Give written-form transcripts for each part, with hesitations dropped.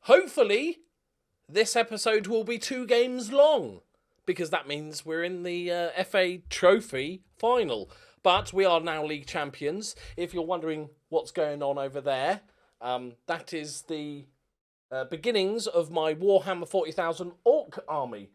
Hopefully, this episode will be 2 games long, because that means we're in the FA Trophy final. But we are now league champions. If you're wondering what's going on over there, that is the beginnings of my Warhammer 40,000 Orc army.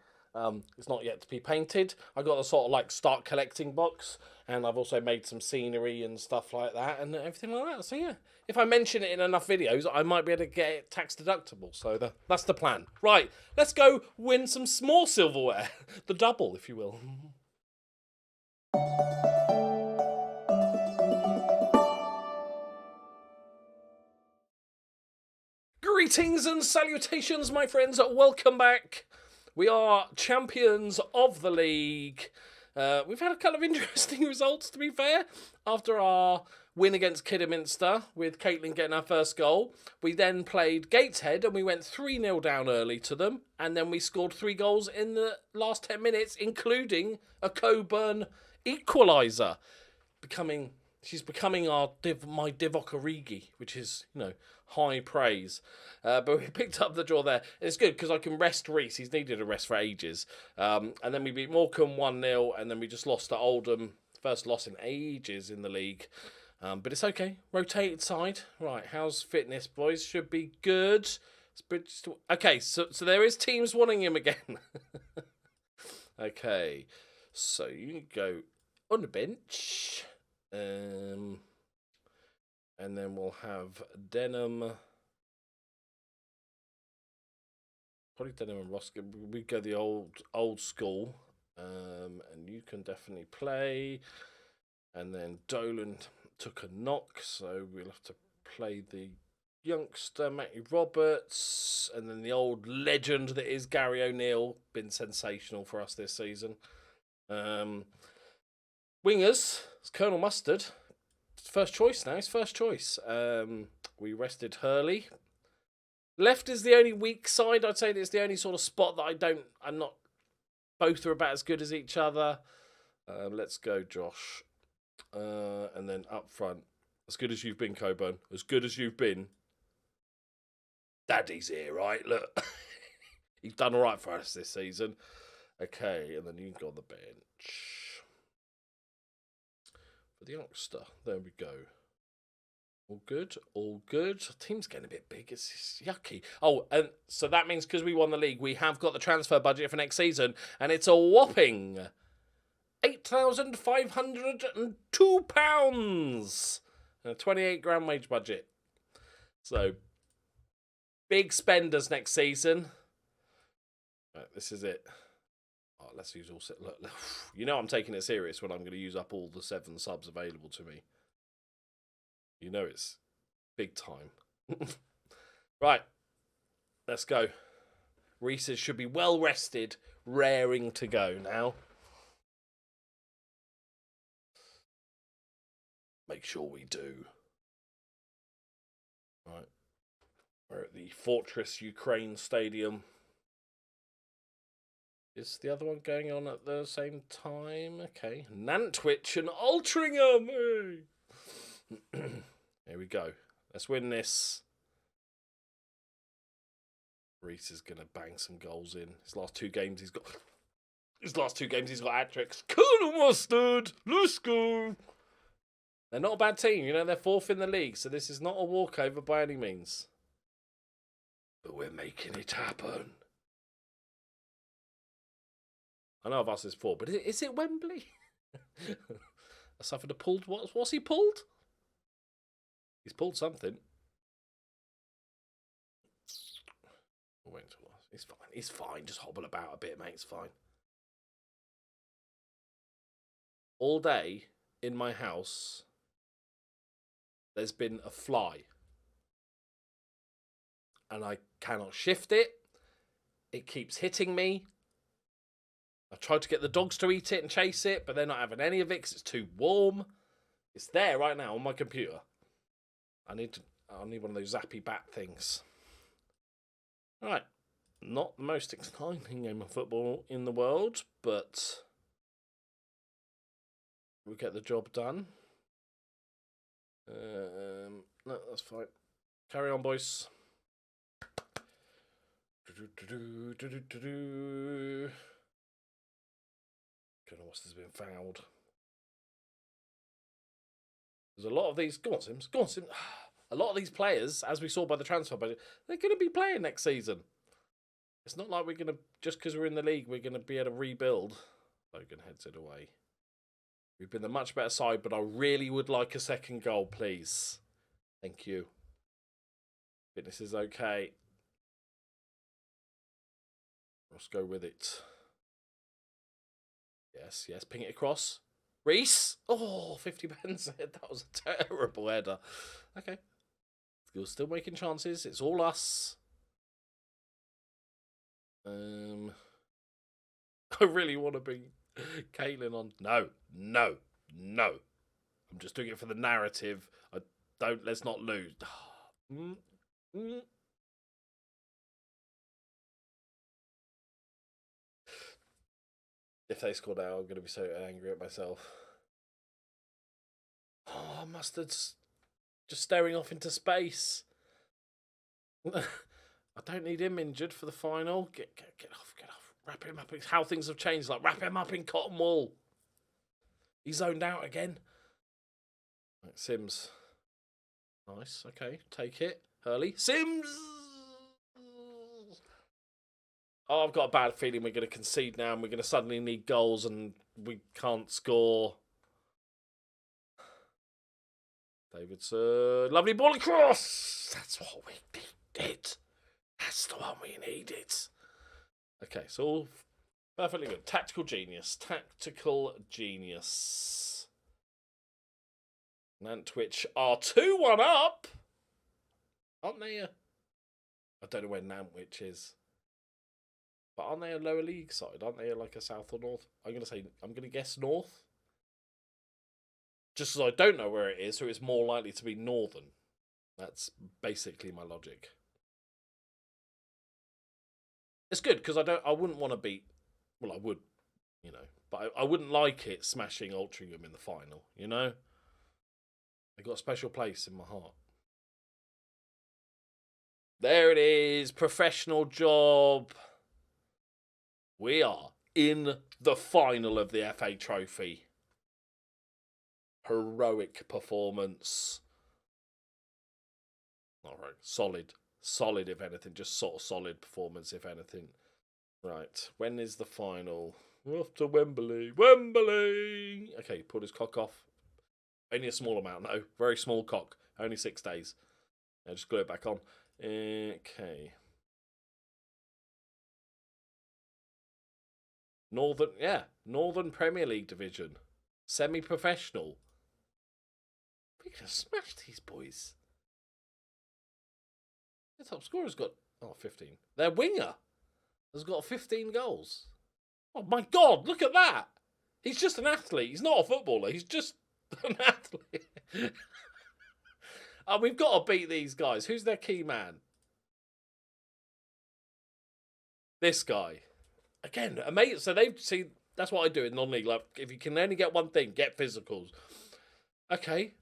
It's not yet to be painted. I got a sort of like start collecting box, and I've also made some scenery and stuff like that and everything like that. So yeah, if I mention it in enough videos, I might be able to get it tax deductible. So that's the plan. Right, let's go win some small silverware. The double, if you will. Greetings and salutations, my friends. Welcome back. We are champions of the league. We've had a couple of interesting results, to be fair. After our win against Kidderminster, with Caitlin getting our first goal, we then played Gateshead and we went 3-0 down early to them. And then we scored 3 goals in the last 10 minutes, including a Coburn equaliser. She's becoming my Divock Origi, which is, high praise. But we picked up the draw there. It's good because I can rest Reece. He's needed a rest for ages. And then we beat Morecambe 1-0, and then we just lost to Oldham. First loss in ages in the league. But it's okay. Rotated side. Right, how's fitness, boys? Should be good. Okay, so there is teams wanting him again. Okay, so you can go on the bench. And then we'll have Denham. Probably Denham and Roscoe. We go the old school. And you can definitely play. And then Dolan took a knock, so we'll have to play the youngster, Matty Roberts. And then the old legend that is Gary O'Neill. Been sensational for us this season. Wingers, it's Colonel Mustard. First choice now. It's first choice. We rested Hurley. Left is the only weak side. I'd say it's the only sort of spot that I'm not. Both are about as good as each other. Let's go, Josh. And then up front, as good as you've been, Coburn. As good as you've been. Daddy's here, right? Look, he's done all right for us this season. Okay, and then you can go on the bench. The youngster. There we go. All good. All good. Team's getting a bit big. It's yucky. Oh, and so that means because we won the league, we have got the transfer budget for next season, and it's a whopping £8,502 and a 28 grand wage budget. So big spenders next season. Right, this is it. Let's use all. Look, I'm taking it serious when I'm going to use up all the 7 subs available to me. It's big time. Right, let's go. Reese's should be well rested, raring to go now. Make sure we do. Right, we're at the Fortress Ukraine Stadium. Is the other one going on at the same time? Okay. Nantwich and Altrincham. Hey. Here we go. Let's win this. Reece is going to bang some goals in. His last 2 games he's got hat-tricks. COOLERMASTER. Let's go. They're not a bad team. They're 4th in the league. So this is not a walkover by any means. But we're making it happen. I know I've asked this before, but is it Wembley? I suffered a pulled. What's he pulled? He's pulled something. He's fine. He's fine. Just hobble about a bit, mate. It's fine. All day in my house, there's been a fly. And I cannot shift it. It keeps hitting me. I've tried to get the dogs to eat it and chase it, but they're not having any of it because it's too warm. It's there right now on my computer. I need one of those zappy bat things. All right. Not the most exciting game of football in the world, but we'll get the job done. No, that's fine. Carry on, boys. Goodness, has been fouled. There's a lot of these. Go on, Sims. Go on, Sims. A lot of these players, as we saw by the transfer budget, they're going to be playing next season. It's not like we're going to, just because we're in the league, we're going to be able to rebuild. Logan heads it away. We've been the much better side, but I really would like a second goal, please. Thank you. Fitness is okay. Let's go with it. Yes, yes. Ping it across. Reese. Oh, 50 pence. That was a terrible header. Okay. You're still making chances. It's all us. I really want to bring Caitlin on. No, no, no. I'm just doing it for the narrative. Let's not lose. If they score now, I'm going to be so angry at myself. Oh, Mustard's just staring off into space. I don't need him injured for the final. Get off, get off. Wrap him up. It's how things have changed. Like, wrap him up in cotton wool. He's zoned out again. Right, Sims. Nice. Okay, take it. Hurley. Sims! Oh, I've got a bad feeling we're going to concede now and we're going to suddenly need goals and we can't score. Davidson. Lovely ball across. That's what we needed. That's the one we needed. Okay, so all perfectly good. Tactical genius. Tactical genius. Nantwich are 2-1 up. Aren't they? I don't know where Nantwich is. But aren't they a lower league side? Aren't they like a south or north? I'm going to guess north. Just because I don't know where it is, so it's more likely to be northern. That's basically my logic. It's good because I wouldn't want to beat. Well, I would, you know, but I wouldn't like it smashing Altrincham in the final. You know, they got a special place in my heart. There it is, professional job. We are in the final of the FA Trophy. Heroic performance. All right, solid. Solid, if anything. Just sort of solid performance, if anything. Right, when is the final? We're off to Wembley. Wembley! Okay, pulled his cock off. Only a small amount, though. Very small cock. Only 6 days. Now just glue it back on. Okay. Northern Premier League division. Semi-professional. We're going to smash these boys. The top scorer's got 15. Their winger has got 15 goals. Oh my God, look at that. He's just an athlete. He's not a footballer. He's just an athlete. We've got to beat these guys. Who's their key man? This guy. Again, amazing. So that's what I do in non-league. Like, if you can only get one thing, get physicals. Okay.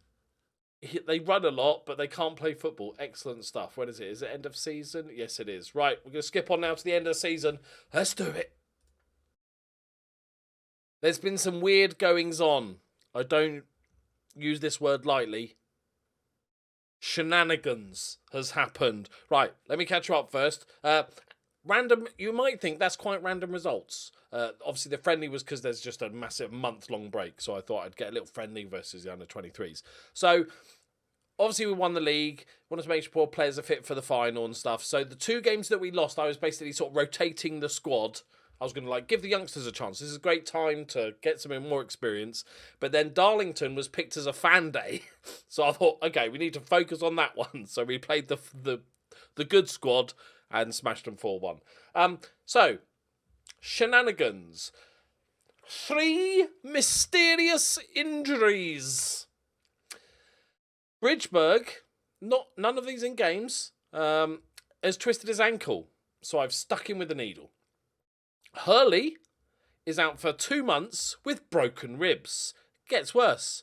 They run a lot, but they can't play football. Excellent stuff. When is it? Is it end of season? Yes, it is. Right, we're going to skip on now to the end of the season. Let's do it. There's been some weird goings on. I don't use this word lightly. Shenanigans has happened. Right, let me catch you up first. Random, you might think that's quite random results. Obviously, the friendly was because there's just a massive month-long break, so I thought I'd get a little friendly versus the under-23s. So, obviously, we won the league. Wanted to make sure players are fit for the final and stuff. So, the 2 games that we lost, I was basically sort of rotating the squad. I was going to give the youngsters a chance. This is a great time to get some more experience. But then Darlington was picked as a fan day. So, I thought, okay, we need to focus on that one. So, we played the good squad and smashed them 4-1. So, shenanigans. 3 mysterious injuries. Bridgeburg, none of these in games, has twisted his ankle. So I've stuck him with a needle. Hurley is out for 2 months with broken ribs. Gets worse.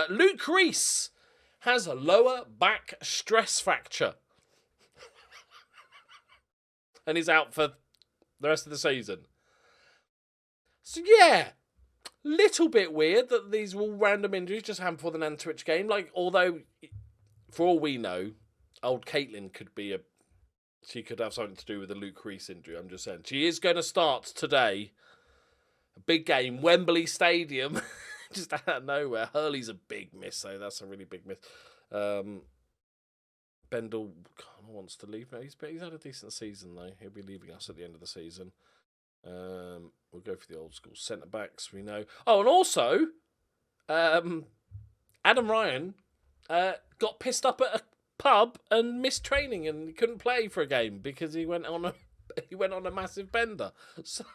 Luke Reese has a lower back stress fracture. and he's out for the rest of the season. So yeah, little bit weird that these were all random injuries just happened before the Nantwich game. Like, although, for all we know, old Caitlin she could have something to do with the Luke Reese injury. I'm just saying. She is going to start today. A big game, Wembley Stadium. Just out of nowhere. Hurley's a big miss, so that's a really big miss. Bendel wants to leave. He's had a decent season, though. He'll be leaving us at the end of the season. We'll go for the old school centre backs. We know. Oh, and also, Adam Ryan got pissed up at a pub and missed training, and he couldn't play for a game because he went on a massive bender. So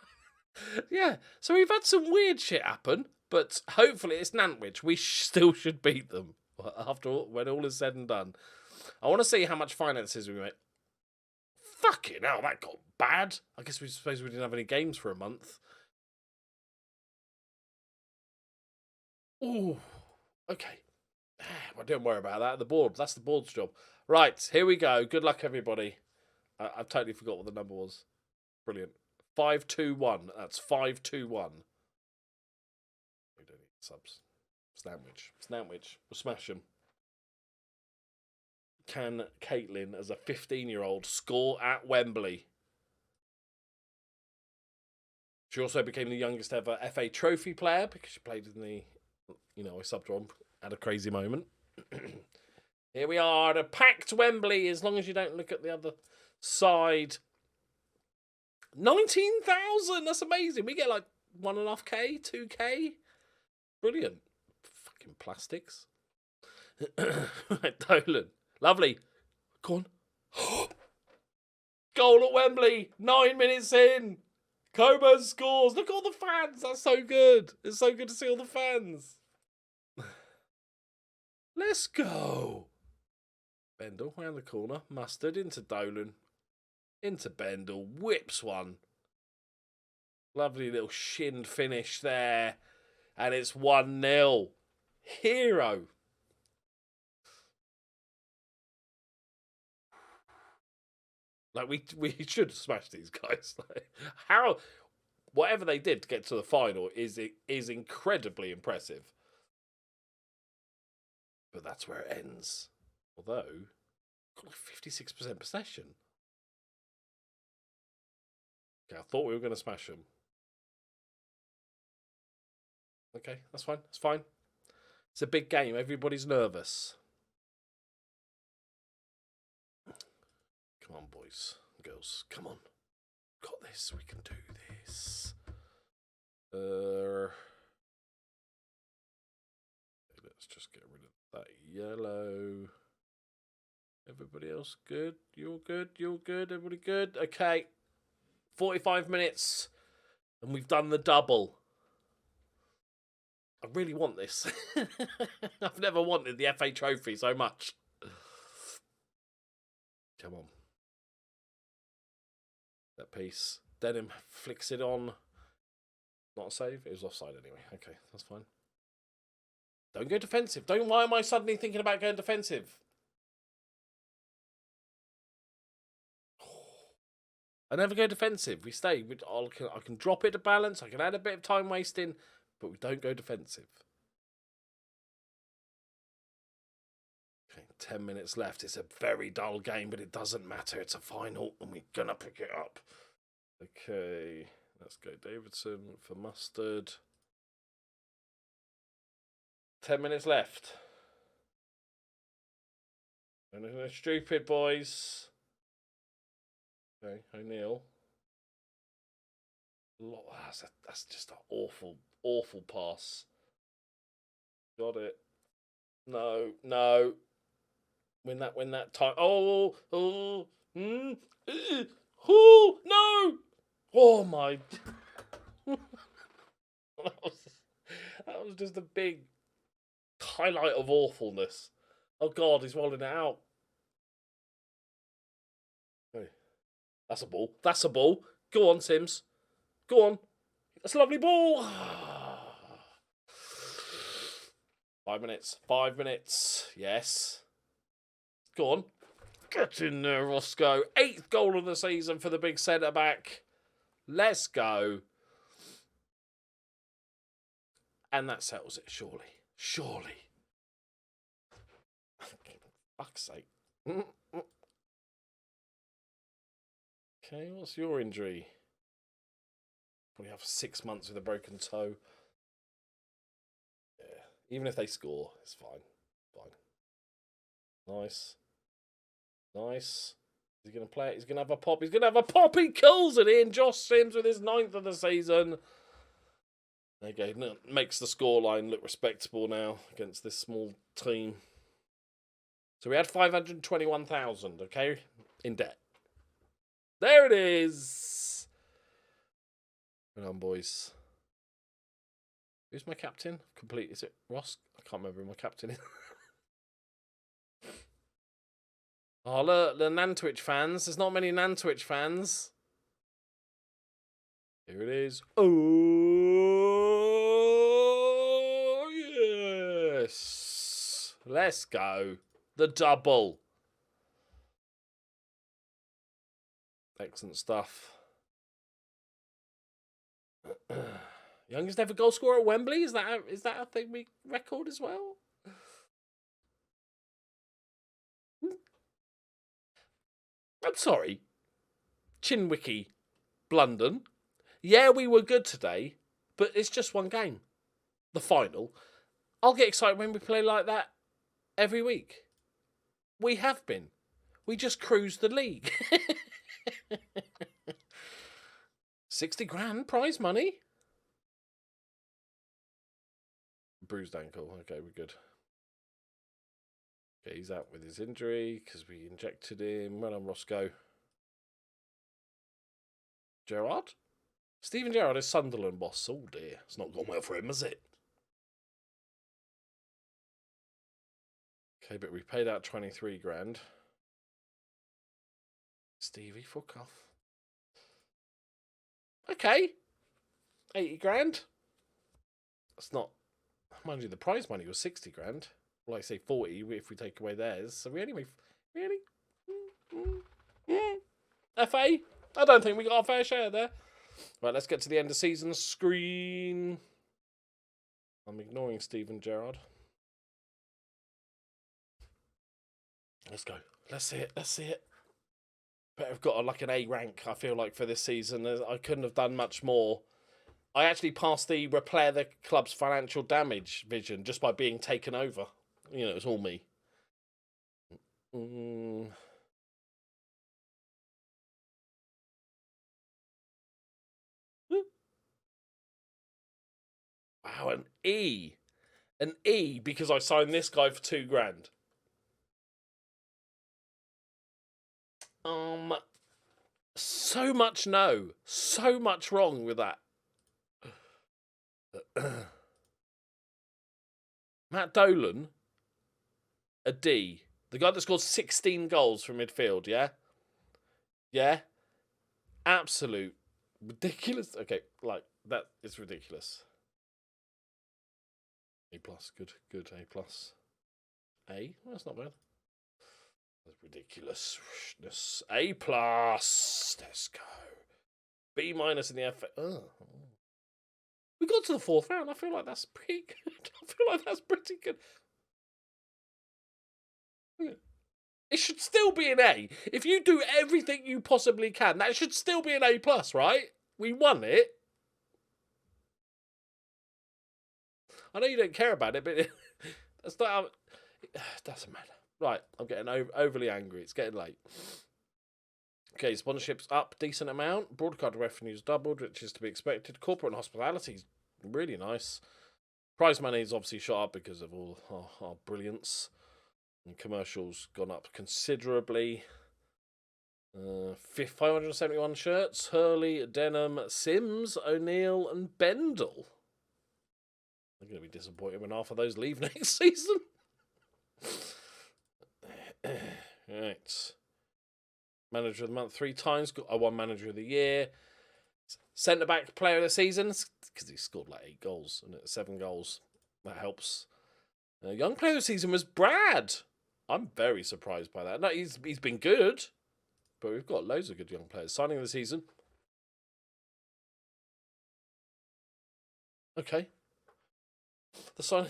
yeah, so we've had some weird shit happen, but hopefully it's Nantwich. We still should beat them after all, when all is said and done. I want to see how much finances we make. Fucking hell, that got bad. I guess we suppose we didn't have any games for a month. Ooh, okay. Well, don't worry about that. The board. That's the board's job. Right, here we go. Good luck, everybody. I've totally forgot what the number was. Brilliant. 521. That's 521. We don't need subs. Sandwich. We'll smash them. Can Caitlin, as a 15-year-old, score at Wembley? She also became the youngest ever FA Trophy player because she played in the, I subbed her on, had a crazy moment. Here we are at a packed Wembley, as long as you don't look at the other side. 19,000, that's amazing. We get like 1.5K, 2K. Brilliant. Fucking plastics. Right, Dolan. Lovely. Go on. Goal at Wembley. 9 minutes in. Coburn scores. Look at all the fans. That's so good. It's so good to see all the fans. Let's go. Bendel round the corner. Mustard into Dolan. Into Bendel. Whips one. Lovely little shin finish there. And it's 1-0. Hero. Like, we should smash these guys. Like, whatever they did to get to the final is incredibly impressive. But that's where it ends. Although, got like 56% possession. Okay, I thought we were going to smash them. Okay, that's fine. It's fine. It's a big game. Everybody's nervous. Come on, boys and girls. Come on. Got this. We can do this. Let's just get rid of that yellow. Everybody else good? You're good? You're good? Everybody good? Okay. 45 minutes. And we've done the double. I really want this. I've never wanted the FA Trophy so much. Come on. That piece. Denham flicks it on. Not a save. It was offside anyway. Okay, that's fine. Don't go defensive. Why am I suddenly thinking about going defensive? I never go defensive. We stay. I can drop it to balance. I can add a bit of time wasting, but we don't go defensive. Okay, 10 minutes left. It's a very dull game, but it doesn't matter. It's a final, and we're going to pick it up. Okay, let's go Davidson for Mustard. 10 minutes left. Anything stupid, boys. Okay, O'Neill. That's just an awful, awful pass. Got it. No. Win that time. Oh, no. Oh my. That was just a big highlight of awfulness. Oh God, he's rolling it out. Hey. That's a ball. That's a ball. Go on, Sims. Go on. That's a lovely ball. 5 minutes. 5 minutes. Yes. Go on. Get in there, Roscoe. 8th goal of the season for the big centre-back. Let's go. And that settles it, surely. Surely. Fuck's sake. Okay, what's your injury? Probably have 6 months with a broken toe. Yeah. Even if they score, it's fine. Fine. Nice. Nice. He's going to play it. He's going to have a pop. He's going to have a pop. He kills it in. Josh Sims with his 9th of the season. There you go. Makes the scoreline look respectable now against this small team. So we had 521,000, okay, in debt. There it is. Well done, boys. Who's my captain? Complete. Is it Ross? I can't remember who my captain is. Oh, look, the Nantwich fans. There's not many Nantwich fans. Here it is. Oh, yes. Let's go. The double. Excellent stuff. Youngest ever goal scorer at Wembley? Is that a thing we record as well? I'm sorry. Chinwicky, London. Yeah, we were good today, but it's just one game. The final. I'll get excited when we play like that every week. We have been. We just cruised the league. 60 grand prize money. Bruised ankle. Okay, we're good. Okay, he's out with his injury because we injected him. Well done, Roscoe. Gerrard? Stephen Gerrard is Sunderland boss. Oh dear. It's not gone well for him, has it? Okay, but we paid out 23 grand. Stevie, fuck off. Okay. 80 grand. That's not... Mind you, the prize money was 60 grand. Well, I say 40 if we take away theirs. So we only made... Really? FA? I don't think we got our fair share there. Right, let's get to the end of season screen. I'm ignoring Stephen Gerrard. Let's go. Let's see it. Let's see it. Better have got like an A rank, I feel like, for this season. I couldn't have done much more. I actually passed the repair the club's financial damage vision just by being taken over. You know, it was all me. Wow, an E. An E because I signed this guy for 2 grand. So much no. So much wrong with that. Matt Dolan, a D. The guy that scored 16 goals from midfield, yeah? Yeah? Absolute ridiculous. Okay, like, that is ridiculous. A+, good, A+. A? Well, that's not bad. That's ridiculousness. A+. Let's go. B- in the FA. Oh. We got to the 4th round. I feel like that's pretty good. I feel like that's pretty good. It should still be an A. If you do everything you possibly can, that should still be an A+, right? We won it. I know you don't care about it, but that's not. It doesn't matter. Right, I'm getting overly angry. It's getting late. Okay, sponsorships up decent amount. Broadcast revenues doubled, which is to be expected. Corporate and hospitality is really nice. Prize money is obviously shot up because of all our brilliance. And commercials gone up considerably. 571 shirts. Hurley, Denham, Sims, O'Neill, and Bendel. I'm going to be disappointed when half of those leave next season. Right. Manager of the month 3 times. I won manager of the year. Centre back player of the season because he scored like 8 goals and 7 goals. That helps. Young player of the season was Brad. I'm very surprised by that. No, he's been good, but we've got loads of good young players. Signing of the season. Okay. The sign,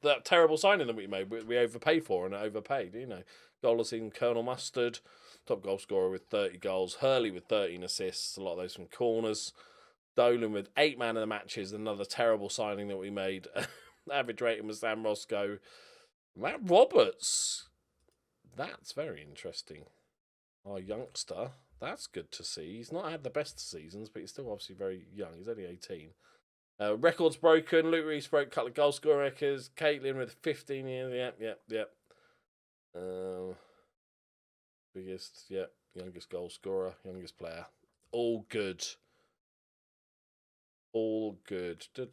that terrible signing that we made, we overpaid for and overpaid. You know, goal in Colonel Mustard, top goal scorer with 30 goals. Hurley with 13 assists. A lot of those from corners. Dolan with 8 man of the matches. Another terrible signing that we made. Average rating was Sam Roscoe. Matt Roberts. That's very interesting. Our youngster. That's good to see. He's not had the best seasons, but he's still obviously very young. He's only 18. Records broken. Luke Reese broke a couple of goal scorer records. Caitlin with 15 years. Yep. Biggest, youngest goal scorer, youngest player. All good. All good. So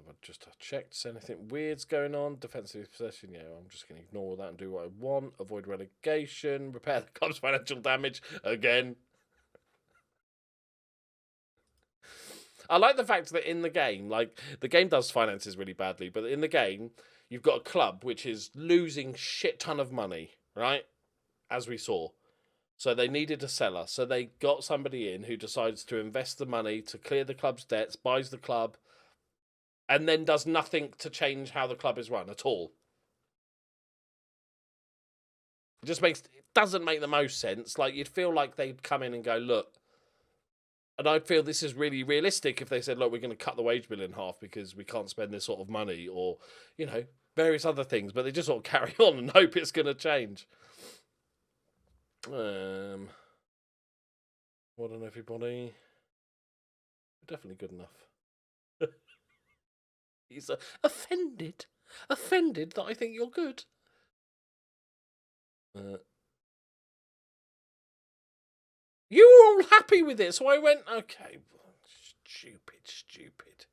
I've just checked. Is anything weird's going on? Defensive possession. Yeah, I'm just going to ignore that and do what I want. Avoid relegation. Repair the club's financial damage again. I like the fact that in the game, like, the game does finances really badly, but in the game, you've got a club which is losing shit ton of money, right? As we saw. So they needed a seller. So they got somebody in who decides to invest the money to clear the club's debts, buys the club, and then does nothing to change how the club is run at all. It doesn't make the most sense. Like, you'd feel like they'd come in and go, look, and I'd feel this is really realistic if they said, look, we're going to cut the wage bill in half because we can't spend this sort of money, or, you know, various other things. But they just sort of carry on and hope it's going to change. Well done, everybody. Definitely good enough. He's offended that I think you're good. You were all happy with it, so I went, okay, stupid.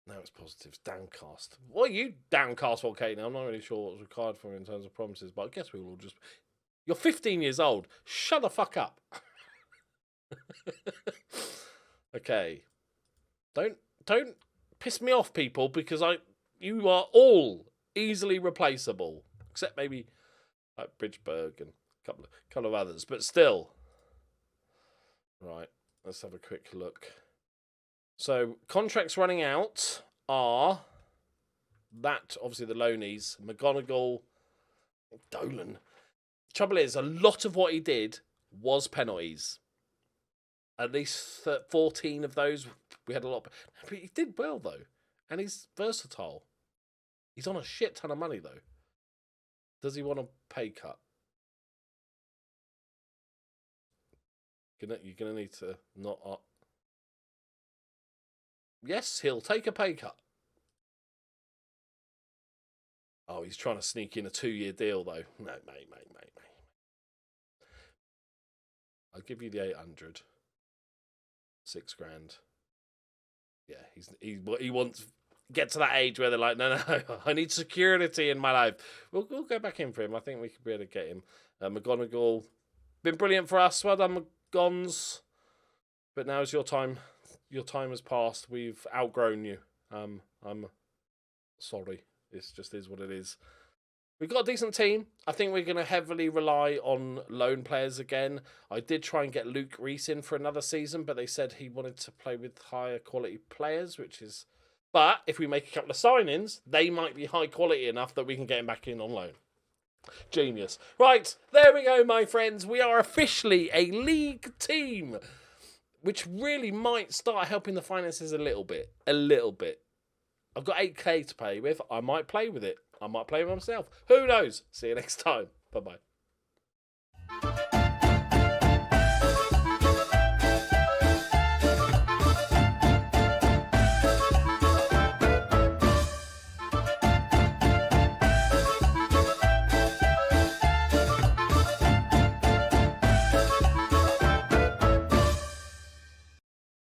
Now it's positives, downcast. What are you downcast for, Kate? Now, I'm not really sure what's required from in terms of promises, but I guess we will all just... You're 15 years old. Shut the fuck up. Okay. Don't piss me off, people, because you are all easily replaceable, except maybe like Bridgeburg and a couple of others, but still. Right, let's have a quick look. So contracts running out are that, obviously the loanies, McGonigal, Dolan. Trouble is, a lot of what he did was penalties. At least 14 of those, we had a lot. But he did well, though. And he's versatile. He's on a shit ton of money, though. Does he want a pay cut? You're going to need to not... Yes, he'll take a pay cut. Oh, he's trying to sneak in a 2-year deal, though. No, mate. I'll give you the 800. 6 grand. Yeah, he wants get to that age where they're like, no, I need security in my life. We'll go back in for him. I think we could be able to get him. McGonigal, been brilliant for us. Well done, McGons. But now is your time. Your time has passed. We've outgrown you. I'm sorry. It just is what it is. We've got a decent team. I think we're going to heavily rely on loan players again. I did try and get Luke Reese in for another season, but they said he wanted to play with higher quality players, which is... But if we make a couple of signings, they might be high quality enough that we can get him back in on loan. Genius. Right, there we go, my friends. We are officially a league team, which really might start helping the finances a little bit. I've got 8k to play with. I might play with it. I might play with myself. Who knows? See you next time. Bye-bye.